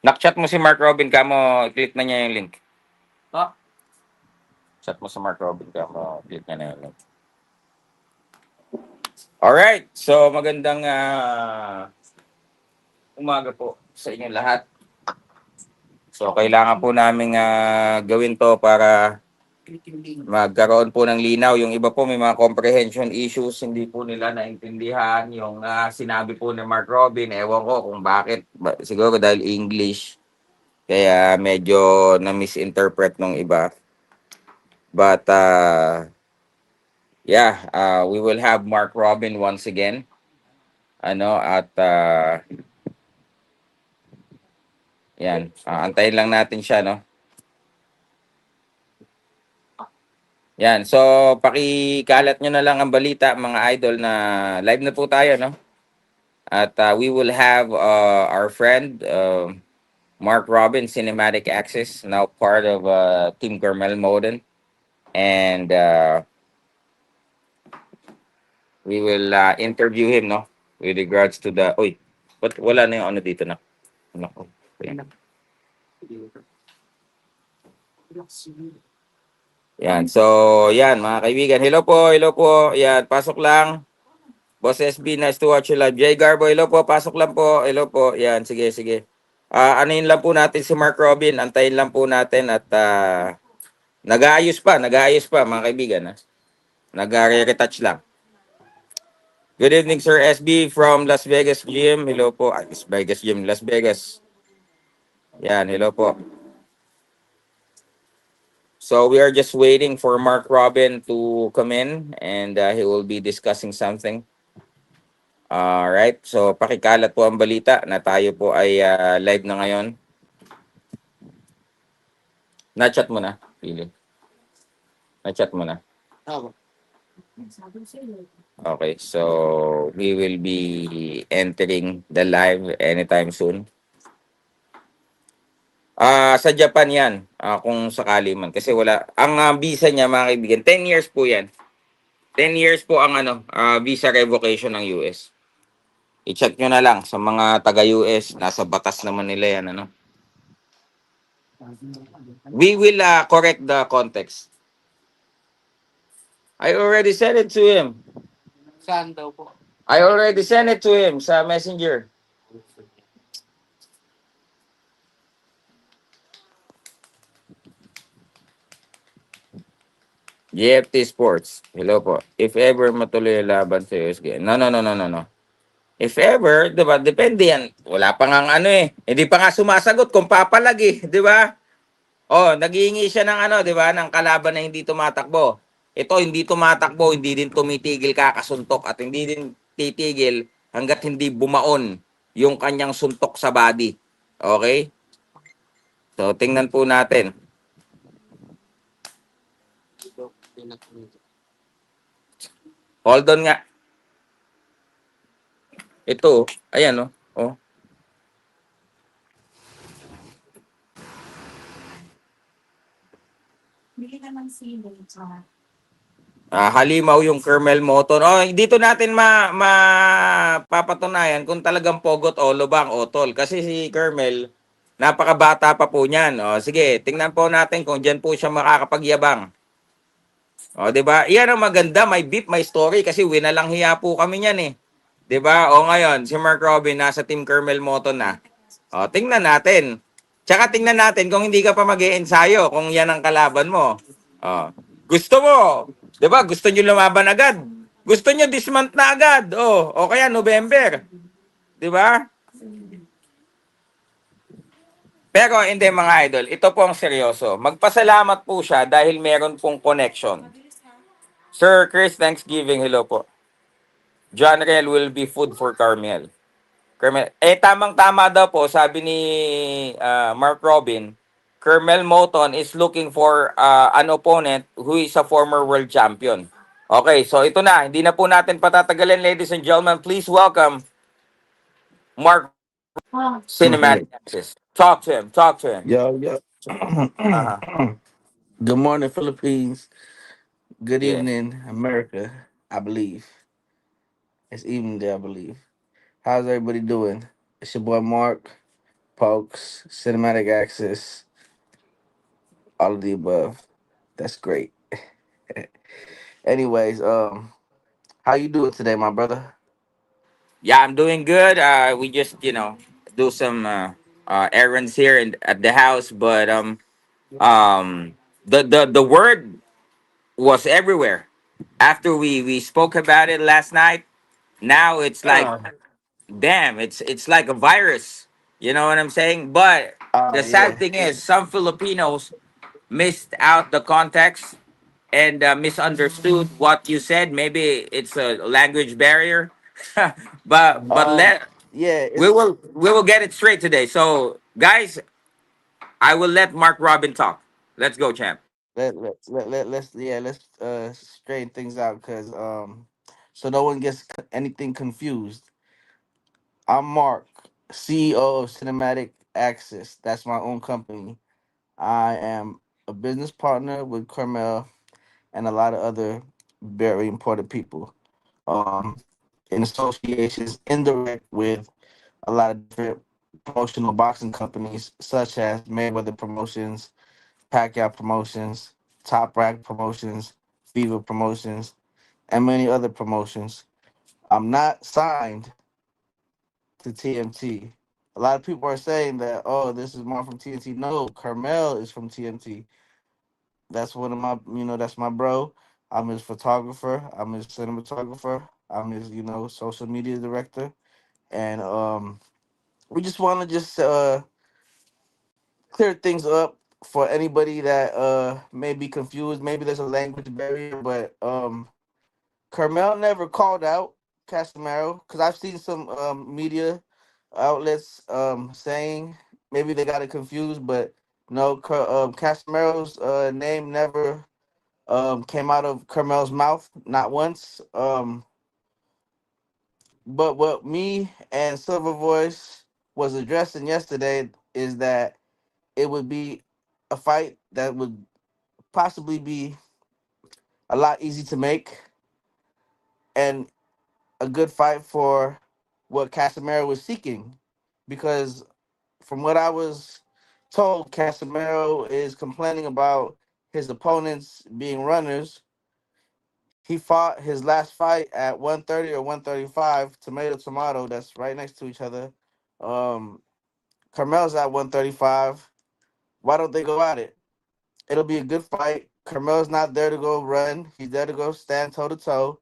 Nakchat mo si Mark Robin ka mo, click na niya yung link. Chat mo si Mark Robin ka mo, click niya na yung link. Alright, so magandang umaga po sa inyo lahat. So kailangan po namin gawin to para magkaroon po ng linaw. Yung iba po may mga comprehension issues, hindi po nila naintindihan yung sinabi po ni Mark Robin. Ewan ko kung bakit. Siguro dahil English. Kaya medyo na-misinterpret ng iba. But yeah, we will have Mark Robin once again. Ano at yan, antayin lang natin siya, no? Yan, so pakikalat nyo na lang ang balita mga idol na live na po tayo, no? At we will have our friend Mark Robin, Cinematic Access, now part of Team Carmel Moden. And we will interview him, no? With regards to the... Uy, ba't wala na yung ano dito na? Nako. Yan, so yan mga kaibigan. Hello po, hello po. Yan, pasok lang. Boss SB, nice to watch you live. Jay Garbo, hello po, pasok lang po. Hello po, yan, sige, sige. Anuin lang po natin si Mark Robin. Antayin lang po natin at nag-aayos pa mga kaibigan. Nag-retouch lang. Good evening, Sir SB from Las Vegas Gym. Hello po. Las Vegas Gym, Las Vegas. Yan, hello po. So we are just waiting for Mark Robin to come in and he will be discussing something. Alright, so pakikalat po ang balita na tayo po ay live na ngayon. Na-chat mo na, Pili. Na-chat mo na. Okay, so we will be entering the live anytime soon. Sa Japan yan, kung sakali man. Kasi wala, ang visa niya mga kaibigan, 10 years po yan. 10 years po ang visa revocation ng US. I-check nyo na lang sa mga taga-US, nasa batas naman nila yan. Ano? We will correct the context. I already sent it to him. Saan daw po? I already sent it to him sa messenger. GFT Sports. Hello po. If ever matuloy ang laban sa USG. No. If ever, 'di ba? Depende yan. Wala pa nga ano eh. Hindi pa nga sumasagot kung papalag eh, 'di ba? Oh, naghihingi siya ng 'di ba, ng kalaban na hindi tumatakbo. Ito hindi tumatakbo, hindi din tumitigil kakasuntok at hindi din titigil hangga't hindi bumaon yung kanyang suntok sa body. Okay? So, tingnan po natin. Hold on nga. Ito, ayan oh. Bili ka ng silo. Halimaw yung kernel motor. Oh, dito natin mapapatunayan kung talagang pogot o lubang o tol. Kasi si Kermel, napakabata pa po niyan. Oh, sige, tingnan po natin kung diyan po siya makakapagyabang. Oh, 'di ba? Iyan ang maganda, may beep, may story kasi winalang hiya po kami niyan eh. 'Di ba? O ngayon, si Mark Robin nasa Team Kermel Moto na. O, tingnan natin. Tsaka tingnan natin kung hindi ka pa mag-iensayo kung yan ang kalaban mo. O, gusto mo, 'di ba? Gusto niyo lumaban agad. Gusto niyo this month na agad. O kaya November. 'Di ba? Pero hindi mga idol, ito po ang seryoso. Magpasalamat po siya dahil meron pong connection. Sir Chris, Thanksgiving, hello po. John Rel will be food for Carmel. Tamang-tama daw po, sabi ni Mark Robin, Kermel Moton is looking for an opponent who is a former world champion. Okay, so ito na. Hindi na po natin patatagalin, ladies and gentlemen. Please welcome Mark Cinematic Access. Talk to him. Talk to him. Yo, yo. Uh-huh. Good morning, Philippines. Good Yeah. evening, America. I believe it's evening there. I believe. How's everybody doing? It's your boy Mark, pokes, cinematic access, all of the above. That's great. Anyways, how you doing today, my brother? Yeah, I'm doing good. We just do some errands here at the house, but the word was everywhere after we spoke about it last night. Now it's like, Uh, damn, it's like a virus. You know what I'm saying? But the sad yeah. thing is, some Filipinos missed out the context and misunderstood what you said. Maybe it's a language barrier, but Um, let yeah. we It's will get it straight today. So, guys, I will let Mark Robin talk. Let's go, champ. let's straighten things out because so no one gets anything confused. I'm Mark, CEO of Cinematic Access. That's my own company. I am a business partner with Carmel and a lot of other very important people. Um, in associations, indirect with a lot of different promotional boxing companies, such as Mayweather Promotions, Pacquiao Promotions, Top Rank Promotions, Fever Promotions, and many other promotions. I'm not signed to TMT. A lot of people are saying that, oh, this is more from TNT. No, Carmel is from TNT. That's one of my, that's my bro. I'm his photographer. I'm his cinematographer. I'm his, social media director. And we just want to just clear things up for anybody that may be confused. Maybe there's a language barrier, but Carmel never called out Casemiro because I've seen some media outlets saying maybe they got it confused, but no, Casemiro's name never came out of Carmel's mouth, not once. But what me and Silver Voice was addressing yesterday is that it would be a fight that would possibly be a lot easy to make and a good fight for what Casemiro was seeking. Because from what I was told, Casemiro is complaining about his opponents being runners. He fought his last fight at 130 or 135, tomato tomato. That's right next to each other. Um, Carmel's at 135. Why don't they go at it? It'll be a good fight. Carmel's not there to go run. He's there to go stand toe to toe.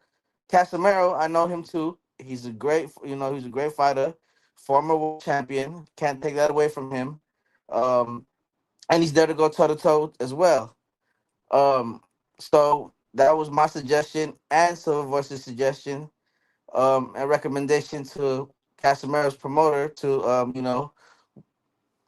Casemiro, I know him too. He's a great fighter, former world champion. Can't take that away from him. Um, and he's there to go toe to toe as well. Um, so that was my suggestion and Silver Voice's suggestion and recommendation to Casemiro's promoter to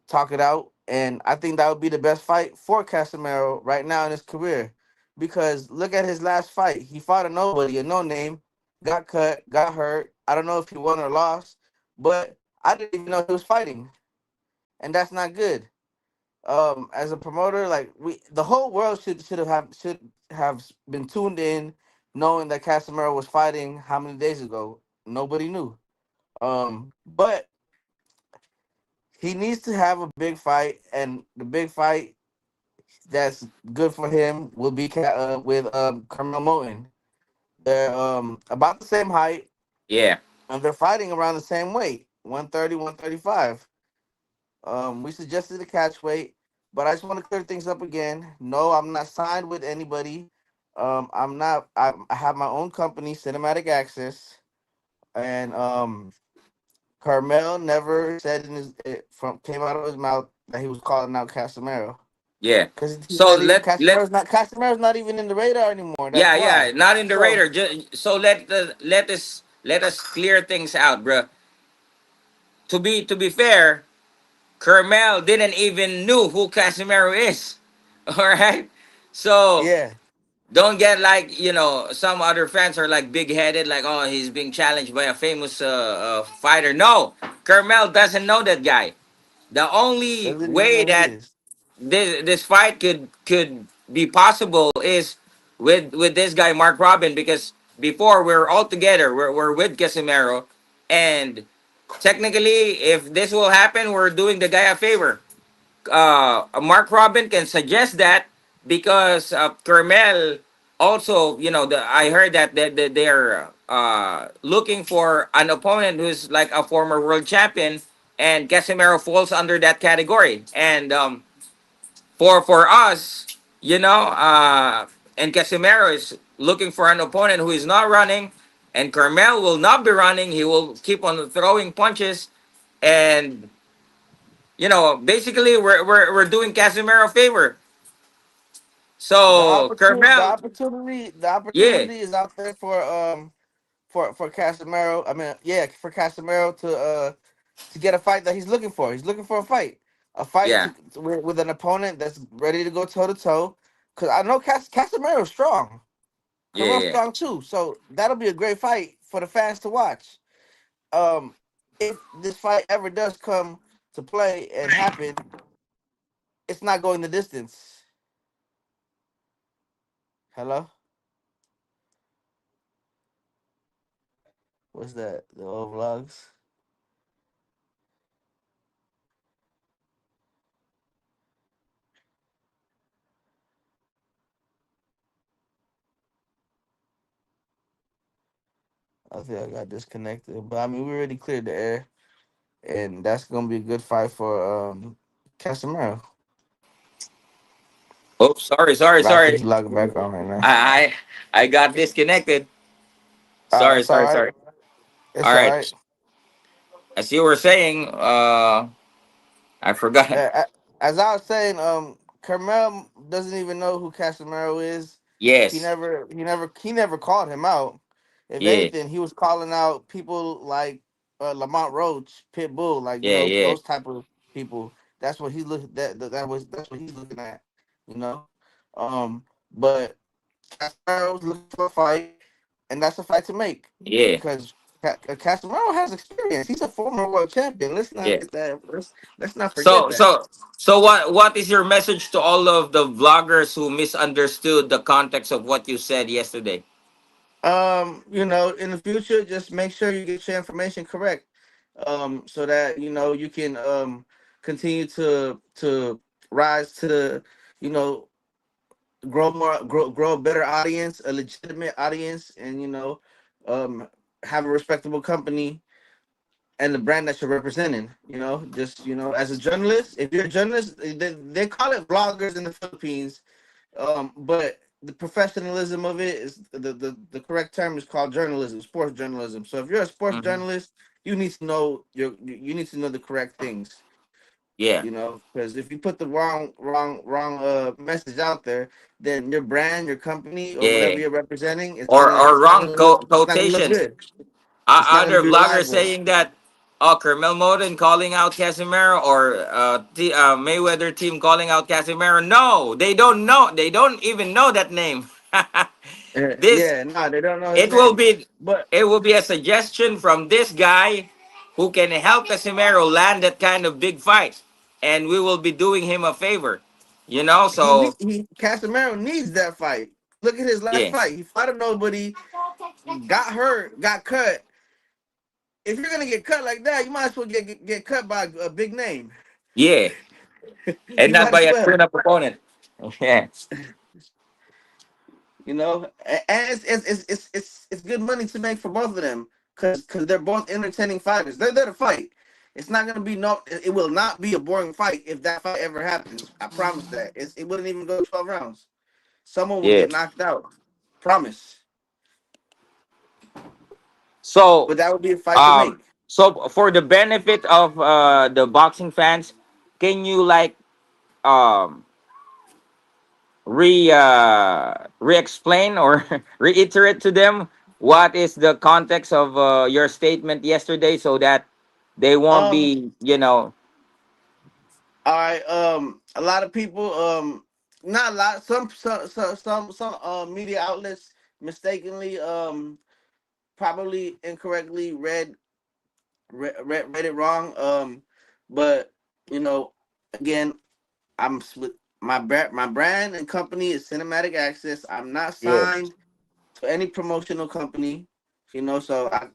talk it out. And I think that would be the best fight for Casemiro right now in his career. Because look at his last fight. He fought a nobody, a no name, got cut, got hurt. I don't know if he won or lost, but I didn't even know he was fighting. And that's not good. As a promoter, like the whole world should have been tuned in, knowing that Casemiro was fighting how many days ago. Nobody knew. But he needs to have a big fight, and the big fight that's good for him will be with Carmel Moten. They're about the same height, Yeah, and they're fighting around the same weight, 130, 135. We suggested a catch weight, but I just want to clear things up again. No, I'm not signed with anybody. I'm not. I have my own company, Cinematic Access, and Carmel never said in his it from came out of his mouth that he was calling out Casemiro. yeah. Because he's So not even let Casemiro's not even in the radar anymore. That's yeah, why. yeah, not in the So radar. So let us clear things out, bro. To be fair, Kermel didn't even knew who Casemiro is. All right, so yeah, don't get like some other fans are like big headed, like, oh, he's being challenged by a famous fighter. No, Kermel doesn't know that guy. The only doesn't even way know who he that is. this fight could be possible is with this guy Mark Robin, because before we're all together, we're with Casemiro, and technically, if this will happen, we're doing the guy a favor. Mark Robbin can suggest that because Kermel also, I heard that they're looking for an opponent who's like a former world champion, and Casemiro falls under that category. And for us, and Casemiro is looking for an opponent who is not running, and Carmel will not be running. He will keep on throwing punches, and basically we're doing Casemiro a favor. The So opportunity, the Carmel, opportunity, the yeah, opportunity is out there for Casemiro. I mean, yeah, for Casemiro to get a fight that he's looking for. He's looking for a fight yeah, with an opponent that's ready to go toe to toe. Because I know Casemiro's strong. yeah, Carmel's yeah, strong too. So that'll be a great fight for the fans to watch. Um, if this fight ever does come to play and happen, it's not going the distance. Hello, what's that? The old vlogs. I think I got disconnected, but I mean we already cleared the air, and that's gonna be a good fight for Casemiro. Oh, sorry, sorry, I think sorry. he's logging back on right now. I I got disconnected. Sorry, It's all sorry, right. sorry. All It's all right. right. As you were saying, I forgot. As I was saying, Carmel doesn't even know who Casemiro is. Yes. He never called him out. If Yeah. anything, he was calling out people like Lamont Roach, Pitbull, like Yeah. Yeah. those type of people. That's what he look that's what he's looking at. You know, but Casemiro was looking for a fight, and that's a fight to make Yeah. because Casemiro has experience. He's a former world champion. Let's not Yeah. get that. Let's not forget So that. so so what is your message to all of the vloggers who misunderstood the context of what you said yesterday? In the future, just make sure you get your information correct, so that you can continue to rise to you know grow a better audience, a legitimate audience, and um, have a respectable company and the brand that you're representing. Just as a journalist, if you're a journalist, they call it vloggers in the Philippines, but the professionalism of it is the correct term is called journalism, sports journalism. So if you're a sports Hmm. journalist, you need to know you need to know the correct things. Yeah. Because if you put the wrong message out there, then your brand, your company, or whatever Yeah. you're representing, Or wrong it's not gonna look quotation. good. It's not gonna Other be vloggers reliable. saying that, oh, Kermel Moden calling out Casemiro, or Mayweather team calling out Casemiro. No, they don't know. They don't even know that name. This Yeah, no, they don't know his it will name, be but it will be a suggestion from this guy who can help Casemiro land that kind of big fight, and we will be doing him a favor. So Casemiro needs that fight. Look at his last yeah, fight. He fought a nobody, got hurt, got cut. If you're gonna get cut like that, you might as well get cut by a big name. yeah, and You not might by as a well. turn up opponent. Yeah, And it's good money to make for both of them because they're both entertaining fighters. They're there to fight. It's not gonna be no. It will not be a boring fight if that fight ever happens. I promise that. It wouldn't even go 12 rounds. Someone will yeah. get knocked out. Promise. So But that would be a fight to Um, make. so for the benefit of the boxing fans, can you like um re-explain or reiterate to them what is the context of your statement yesterday, so that they won't Um. be All right. A lot of people. Not a lot. Some media outlets mistakenly probably incorrectly read it wrong. But you know, again, my brand and company is Cinematic Access. I'm not yeah, signed to any promotional company. So I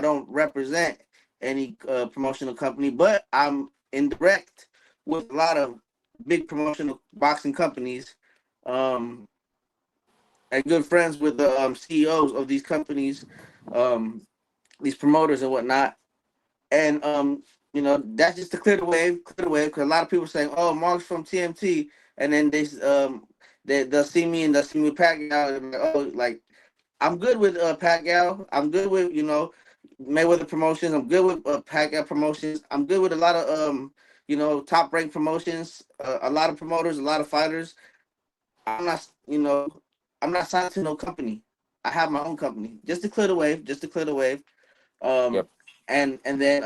don't represent any promotional company, but I'm in direct with a lot of big promotional boxing companies, um, and good friends with the CEOs of these companies, um, these promoters and whatnot. And that's just to clear the wave, because a lot of people saying, "Oh, Mark's from TMT," and then they'll see me and they'll see me with Pacquiao, and like, oh, like I'm good with Pacquiao. I'm good with Mayweather Promotions. I'm good with Pacquiao Promotions. I'm good with a lot of top ranked promotions. A lot of promoters, a lot of fighters. I'm not I'm not signed to no company. I have my own company just to clear the wave. Just to clear the wave. Um, Yep. and then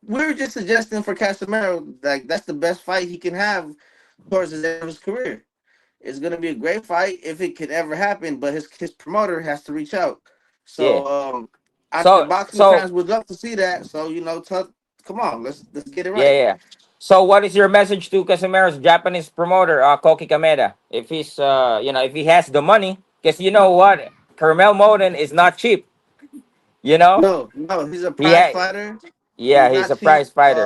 we were just suggesting for Casemiro, like that's the best fight he can have towards the end of his career. It's gonna be a great fight if it could ever happen, but his promoter has to reach out. Yeah. So the So boxing so fans would love to see that. So come on, let's get it yeah, right. yeah. So what is your message to Casemiro's Japanese promoter, Koki Kameda? If he's if he has the money, because you know what, Carmel Moden is not cheap. You know, No, he's a he prize ha- fighter. yeah, He's he's not a cheap. prize fighter.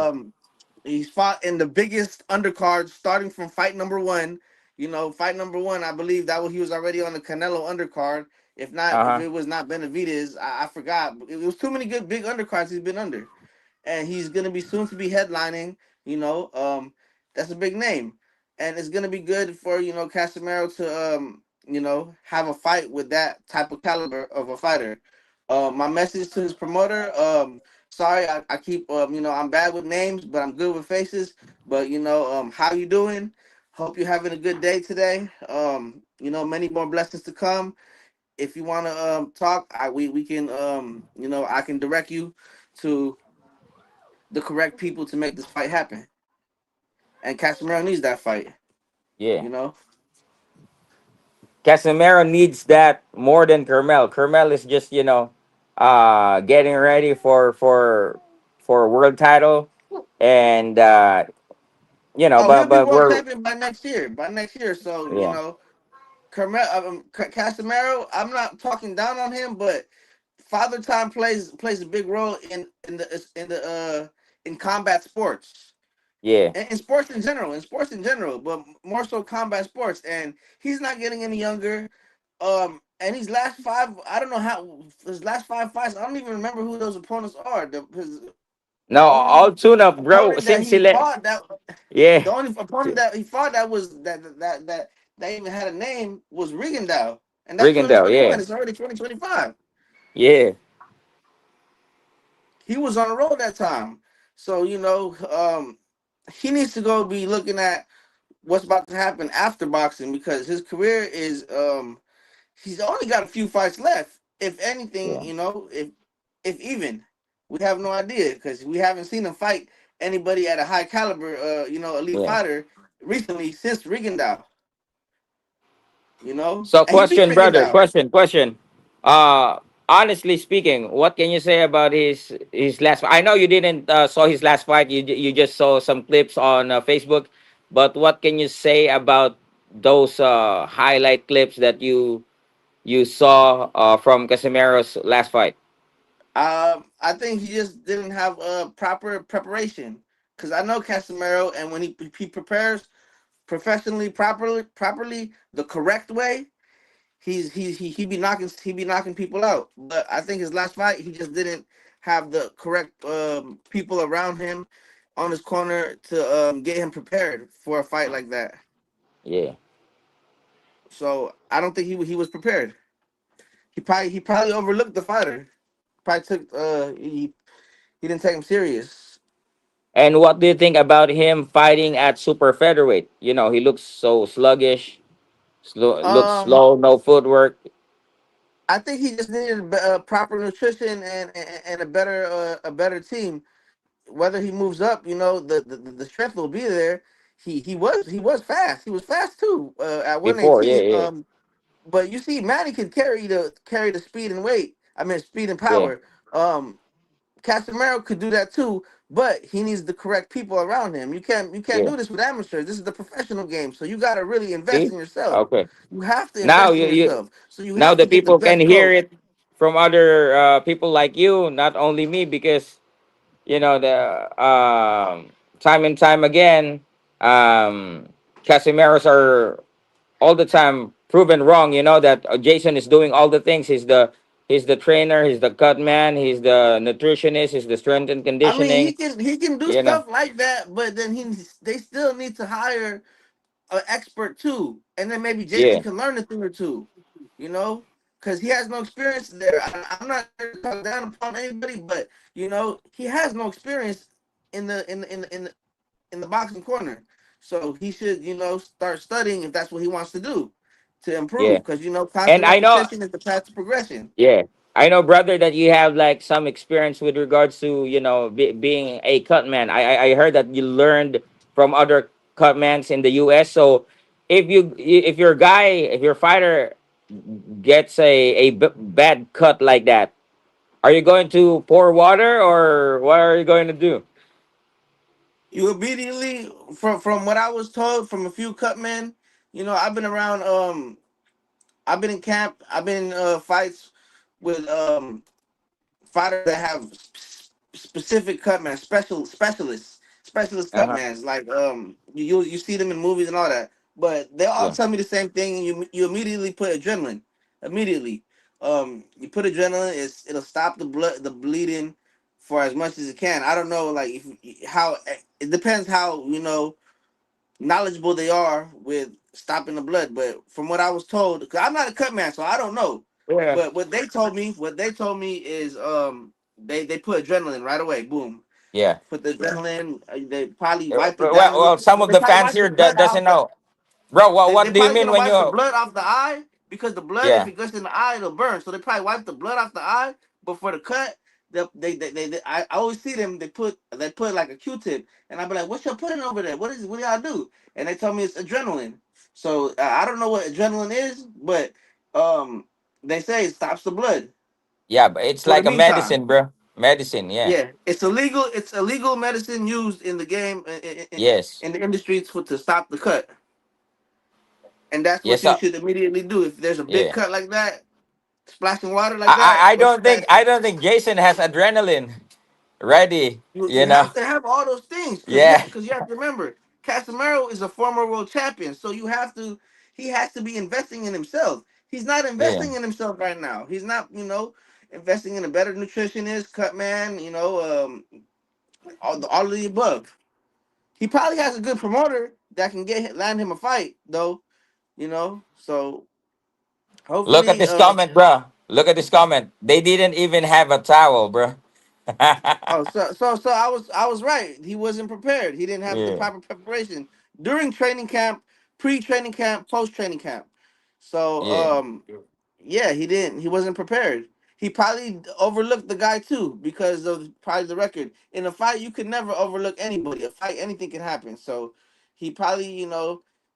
He's fought in the biggest undercards, starting from fight number one. Fight number one, I believe that he was already on the Canelo undercard. If not, Uh if huh. it was not Benavidez, I forgot. It was too many good big undercards he's been under, and he's gonna be soon to be headlining. You know, that's a big name, and it's gonna be good for Casemiro to have a fight with that type of caliber of a fighter. My message to his promoter. Sorry, I keep I'm bad with names, but I'm good with faces. But how you doing? Hope you're having a good day today. Many more blessings to come. If you want to talk, we can I can direct you to the correct people to make this fight happen. And Casemiro needs that fight. Yeah. You know. Casemiro needs that more than Carmel. Carmel is just getting ready for a world title, and Oh, he'll be but world we're champion by next year. By next year, so yeah, Casemiro. I'm not talking down on him, but father time plays a big role in combat sports. yeah. In sports in general, but more so combat sports. And he's not getting any younger. And his last five, I don't know how his last five fights. I don't even remember who those opponents are. The No, all only tune up, bro. opponent that Since he he left, fought that yeah, the only opponent that he fought that even had a name was Rigondeaux, and that's Rigondeaux, 2021. yeah, It's already 2025. yeah, He was on the road that time, so he needs to go be looking at what's about to happen after boxing, because his career is he's only got a few fights left. If anything, yeah, if even, we have no idea because we haven't seen him fight anybody at a high caliber, elite yeah. fighter recently since Rigondeaux. So, And he beat question, brother, Rigondeaux. question. Uh, Honestly speaking, what can you say about his last? I know you didn't saw his last fight. You just saw some clips on Facebook, but what can you say about those highlight clips that you saw from Casemiro's last fight? I think he just didn't have proper preparation, because I know Casemiro, and when he prepares professionally, properly, the correct way, he be knocking people out. But I think his last fight, he just didn't have the correct people around him on his corner to get him prepared for a fight like that. Yeah. So I don't think he was prepared. He probably overlooked the fighter. Probably took he didn't take him serious. And what do you think about him fighting at super featherweight? He looks so sluggish, looks Um, slow, no footwork. I think he just needed proper nutrition and a better team. Whether he moves up, the strength will be there. He was fast. He was fast too at Before, yeah, 118. yeah, But you see, Manny can carry the speed and weight. I mean, speed and yeah, power. Casemiro could do that too, but he needs the correct people around him. You can't yeah. do this with amateurs. This is the professional game, so you got to really invest See, in yourself. okay. You have to Now invest in you yourself. So you now have the to get the people can best hear coach. it from other people like you, not only me, because the time and time again, Casimiro's are all the time proven wrong. That Jason is doing all the things. He's the trainer. He's the cut man. He's the nutritionist. He's the strength and I mean, conditioning. he can do You know. stuff like that, but then they still need to hire an expert too, and then maybe Jason Yeah. can learn a thing or two, you know, because he has no experience there. I'm not there to talk down upon anybody, but he has no experience in the boxing corner, so he should start studying if that's what he wants to do to Yeah. improve, because And constant I know. repetition is the path to progression. Yeah. I know, brother, that you have like some experience with regards to being a cut man. I heard that you learned from other cut mans in the U.S. So if your fighter gets a bad cut like that, are you going to pour water or what are you going to do? You immediately, from what I was told from a few cut men, I've been around. I've been in camp. I've been in fights with fighters that have specific cutman, specialist Uh huh. cutmans. Like you see them in movies and all that, but they all Yeah. tell me the same thing. And you immediately put adrenaline. Immediately, you put adrenaline. It'll stop the bleeding for as much as it can. I don't know, like if how it depends how knowledgeable they are with stopping the blood. But from what I was told, because I'm not a cut man, so I don't know. Yeah. But what they told me is they put adrenaline right away. Boom, Yeah. put the adrenaline. They probably wipe it Well, down a little. some of They the probably fans wipe the here blood doesn't off the. know, bro. What They do you probably mean gonna when wipe the you? blood off the eye, because the blood, if Yeah. it goes in the eye, it'll burn. So they probably wipe the blood off the eye. But for the cut, I always see them. They put like a Q-tip, and I be like, "What y'all putting over there? What do y'all do?" And they tell me it's adrenaline. So I don't know what adrenaline is, but um, they say it stops the blood Yeah, but it's for the like a meantime. medicine, bro. Medicine, yeah. Yeah, it's illegal. It's illegal medicine used in the game, Yes. in the industry, to stop the cut. And that's what Yes, you sir. should immediately do. If there's a big Yeah. cut like that, splashing water I, like I that, I put don't think that. I don't think Jason has adrenaline ready. You have to have all those things, because Yeah. you have to remember, Casemiro is a former world champion, so he has to be investing in himself. He's not Yeah. investing in himself right now. He's not investing in a better nutritionist, cut man, all of the above. He probably has a good promoter that can land him a fight though, so Look at hopefully. this comment, bro. Look at this comment. They didn't even have a towel, bro. Oh, so I was right. He wasn't prepared. He didn't have the Yeah. proper preparation during training camp, pre-training camp, post-training camp. So Yeah. yeah, he didn't. He wasn't prepared. He probably overlooked the guy too, because of probably the record. In a fight, you could never overlook anybody. A fight, anything can happen. So he probably,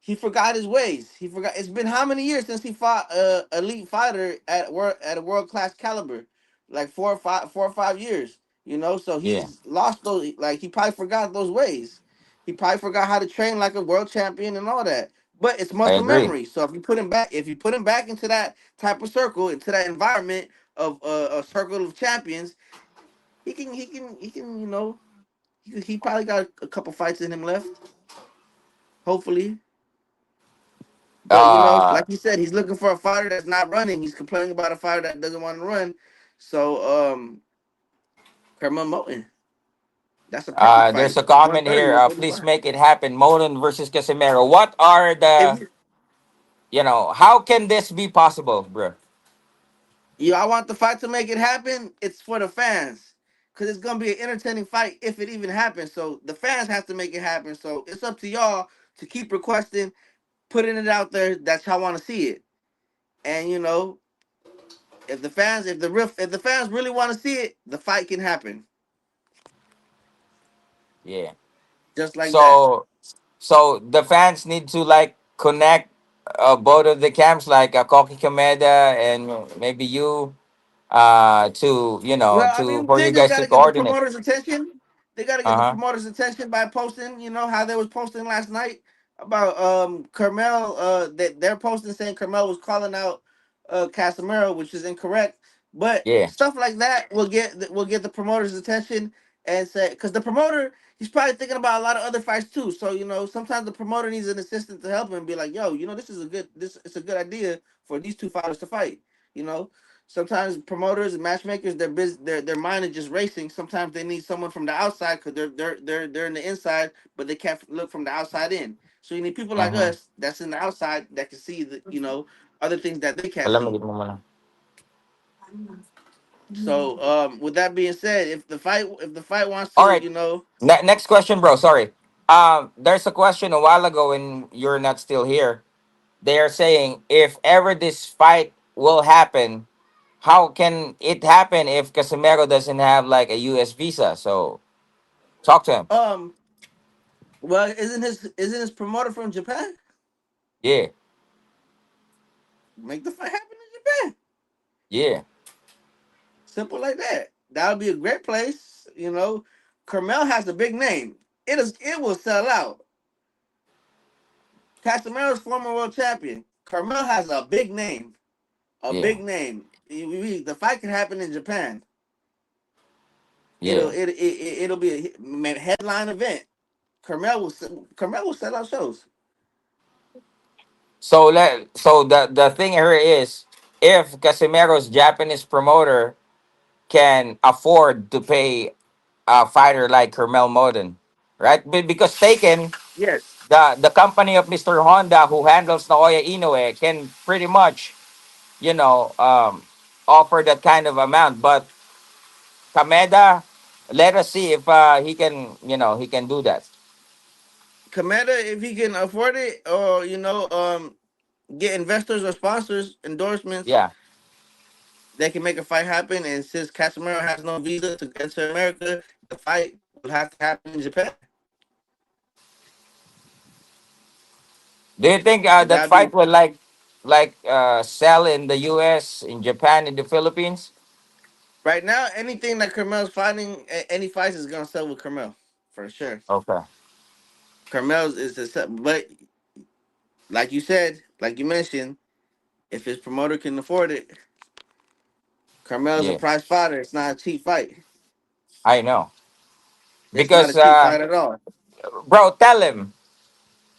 he forgot his ways. He forgot. It's been how many years since he fought a elite fighter at a world class caliber? Like 4 or 5 years. So Yeah. he's lost those. Like, he probably forgot those ways. He probably forgot how to train like a world champion and all that. But it's I muscle agree. memory. So if you put him back into that type of circle, into that environment of a circle of champions, he probably got a couple fights in him left, hopefully. But Uh like you said, he's looking for a fighter that's not running. He's complaining about a fighter that doesn't want to run. So Kermit Moten, that's a perfect there's fight. a comment 130, here. Please 135. make it happen. Molen versus Casemiro. What are If the how can this be possible, bro? I want the fight to make it happen, it's for the fans. Cause it's gonna be an entertaining fight if it even happens. So the fans have to make it happen. So it's up to y'all to keep requesting, putting it out there. That's how I want to see it. And if the fans really want to see it, the fight can happen Yeah. just like that. So the fans need to like connect both of the camps, like Koki Kameda and maybe you, to Well, I to mean, for you they guys got to to get the coordinate. promoters' attention. They got to get the Uh-huh. promoters' attention by posting, how they was posting last night about Carmel. That they're posting saying Carmel was calling out Casemiro, which is incorrect. But Yeah. stuff like that will get the promoters' attention, and say, because the promoter, he's probably thinking about a lot of other fights too. So sometimes the promoter needs an assistant to help him and be like, yo, this it's a good idea for these two fighters to fight. You know, sometimes promoters and matchmakers, their mind is just racing. Sometimes they need someone from the outside because they're in the inside, but they can't look from the outside in. So you need people like Mm-hmm. us that's in the outside that can see other things that they can't Alam mo, see. gid mo muna. So with that being said, if the fight wants All to, right. Next question, bro. Sorry. There's a question a while ago when you're not still here. They are saying if ever this fight will happen, how can it happen if Casemiro doesn't have like a US visa? So talk to him. um well, isn't his promoter from Japan? Yeah, Make the fight happen in Japan. yeah, Simple like that. That would be a great place. Carmel has a big name. It will sell out. Casemiro's former world champion. Carmel has a big name. A yeah, big name. The fight can happen in Japan. yeah. It'll be a headline event. Carmel will sell out shows. So the thing here is if Casemiro's Japanese promoter can afford to pay a fighter like Kermel Moden, right? Because Taken, Yes. the company of Mr. Honda who handles Naoya Inoue can pretty much, you know, offer that kind of amount. But Kameda, let us see if he can, he can do that. Commander, if he can afford it, or get investors or sponsors endorsements, Yeah. they can make a fight happen. And since Casemiro has no visa to enter America, the fight would have to happen in Japan. Do you think that That'd be fight will sell in the U.S., in Japan, in the Philippines? right now. Anything that Carmel's fighting, any fights is gonna sell with Carmel for sure. Okay. Carmel's is the but like you mentioned, if his promoter can afford it, Carmel's a Yeah, prize fighter. It's not a cheap fight. I know. It's not a Because, cheap fight at all. bro, tell him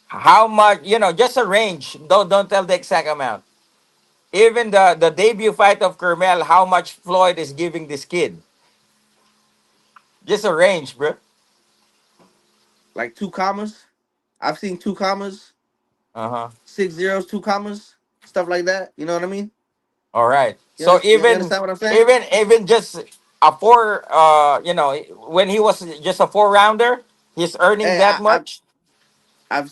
how much, just a range. Don't tell the exact amount. Even the debut fight of Kermel, how much Floyd is giving this kid. Just a range, bro. Like 2 commas. I've seen 2 commas, Uh-huh. 6 zeros, 2 commas, stuff like that. You know what I mean? All right. You So understand? You even understand what I'm saying? even just a four, when he was just a four rounder, he's earning Hey, that much. I've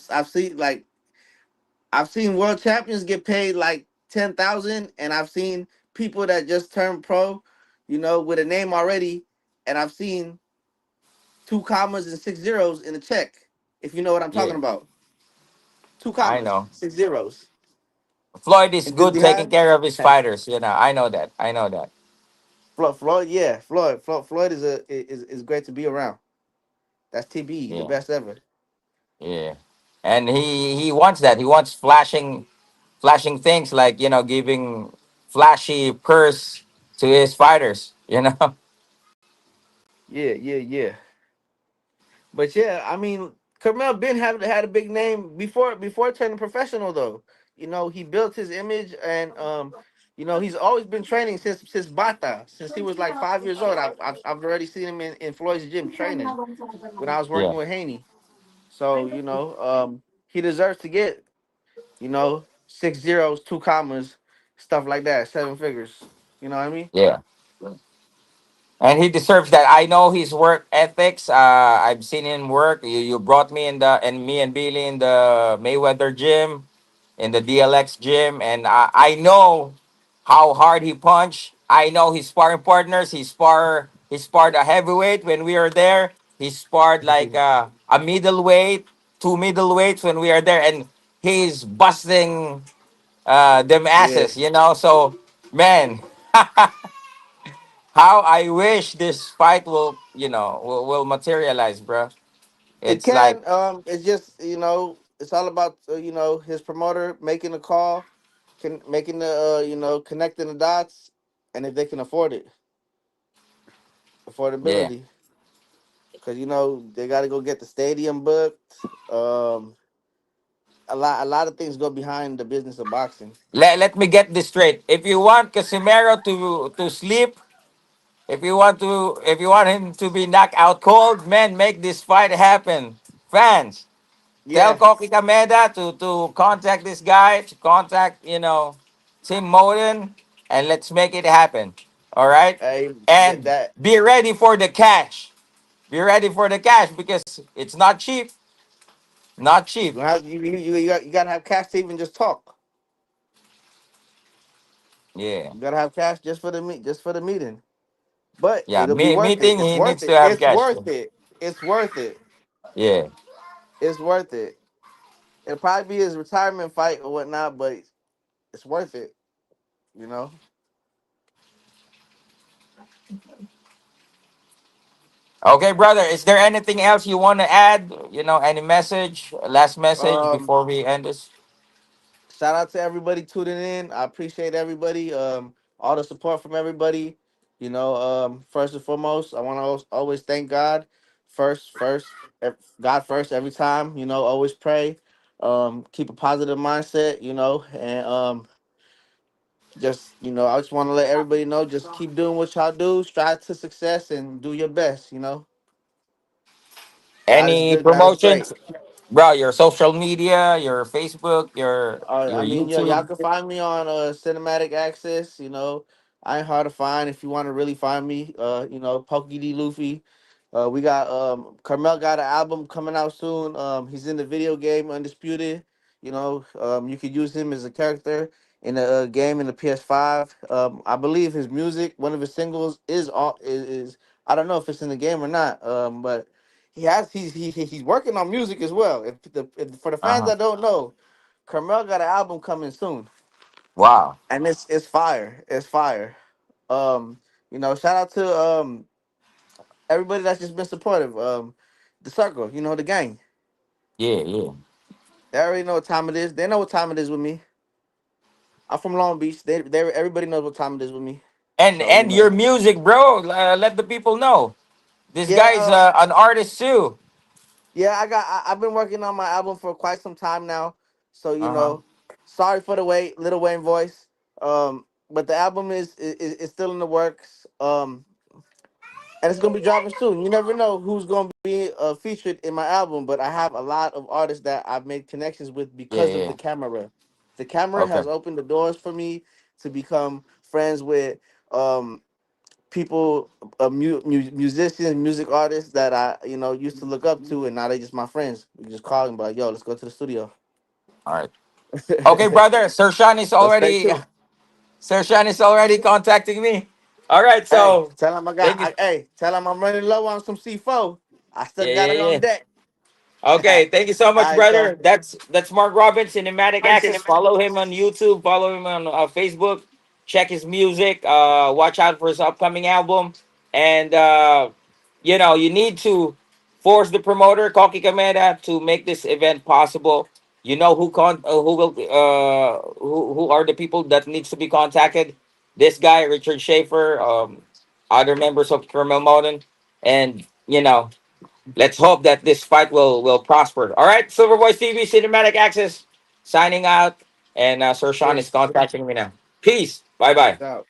seen world champions get paid like 10,000, and I've seen people that just turned pro, with a name already, and I've seen 2 commas and 6 zeros in a check. If you know what I'm talking Yeah, about, two I commas, know. 6 zeros. Floyd is And did good they taking have care of his fighters. I know that. I know that. Floyd? Yeah, Floyd is great to be around. That's TB, the Yeah, best ever. yeah. And he wants that. He wants flashing things like giving flashy purse to his fighters. Yeah, yeah, yeah. But yeah, I mean, Carmel Ben had a big name before turning professional though. He built his image, and he's always been training since Bata, since he was like 5 years old. I've already seen him in Floyd's gym training when I was Yeah, working with Haney. So he deserves to get 6 zeros, 2 commas, stuff like that, 7 figures. You know what I mean? yeah. And he deserves that. I know his work ethics. I've seen him work. You brought me and me and Billy in the Mayweather gym, in the DLX gym, and I know how hard he punched. I know his sparring partners. He sparred a heavyweight when we were there. He sparred like a middleweight, two middleweights when we are there, and he's busting them Yeah. asses. So man. How I wish this fight will materialize, bro. It It's like, can. It's just it's all about his promoter making the call, can making the connecting the dots, and if they can afford it, yeah, affordability. because they got to go get the stadium booked. A lot of things go behind the business of boxing. Let me get this straight. If you want Casemiro to sleep, if you want him to be knocked out cold, man, make this fight happen. Fans, tell Yeah, Koki Kameda to contact this guy, to contact, Tim Moden, and let's make it happen. All right? hey, And that be ready for the cash. Be ready for the cash because it's not cheap. Not you're cheap. gonna have you gotta have cash to even just talk. Yeah. You gotta have cash just for the meeting. But Yeah. it'll be worth it. Meeting, It's he worth needs to it. have It's cash. worth it. It's worth it. Yeah. It's worth it. It'll probably be his retirement fight or whatnot, but it's worth it. You know. Okay, brother. Is there anything else you want to add? Any message, last message Um, before we end this? Shout out to everybody tuning in. I appreciate everybody. All the support from everybody. First and foremost, I want to always thank God. God first every time. Always pray. Keep a positive mindset. And I just want to let everybody know. Just keep doing what y'all do. Strive to success and do your best. God is Any good. God is great. promotions, bro? Your social media, your Facebook, your I mean, y'all YouTube. can find me on Cinematic Access. I ain't hard to find if you want to really find me. Pokey D. Luffy. We got Carmel got an album coming out soon. He's in the video game Undisputed. You could use him as a character in the game in the PS5. I believe his music, one of his singles, is I don't know if it's in the game or not. But he's working on music as well. If for the fans Uh-huh. that don't know, Carmel got an album coming soon, Wow. and it's fire. It's fire. Shout out to everybody that's just been supportive. The circle, the gang. Yeah, yeah. They already know what time it is. They know what time it is with me. I'm from Long Beach. They everybody knows what time it is with me. And So and your music, bro. Let the people know. This yeah, guy's an artist too. yeah. I've been working on my album for quite some time now. So Uh huh. sorry for the wait, Little Wayne voice. But the album is still in the works. And it's gonna be dropping soon. You never know who's gonna be featured in my album, but I have a lot of artists that I've made connections with Yeah, because of the yeah. camera. The camera Okay. has opened the doors for me to become friends with um, people, musicians, music artists that I used to look up to, and now they just my friends. We just call them like, "Yo, let's go to the studio." All right. Okay, brother. So stay tuned. Sir Sean is already contacting me. All right. Hey, So tell him I got. thank you. Hey, tell him I'm running low on some C4. I still Yeah, got yeah, it on yeah. deck. All Okay, thank you so much, right, sir. brother. That's Mark Robbins, Cinematic Access. Follow him on YouTube. Follow him on Facebook. Check his music. Watch out for his upcoming album. And you need to force the promoter, Koki Kameda, to make this event possible. You know who will who are the people that needs to be contacted. This guy, Richard Schaefer, other members of Kermel Modern, and let's hope that this fight will prosper. All right, Silver Voice TV, Cinematic Access, signing out, and Sir Sean is Peace. contacting me now. Peace. Bye Peace bye. out.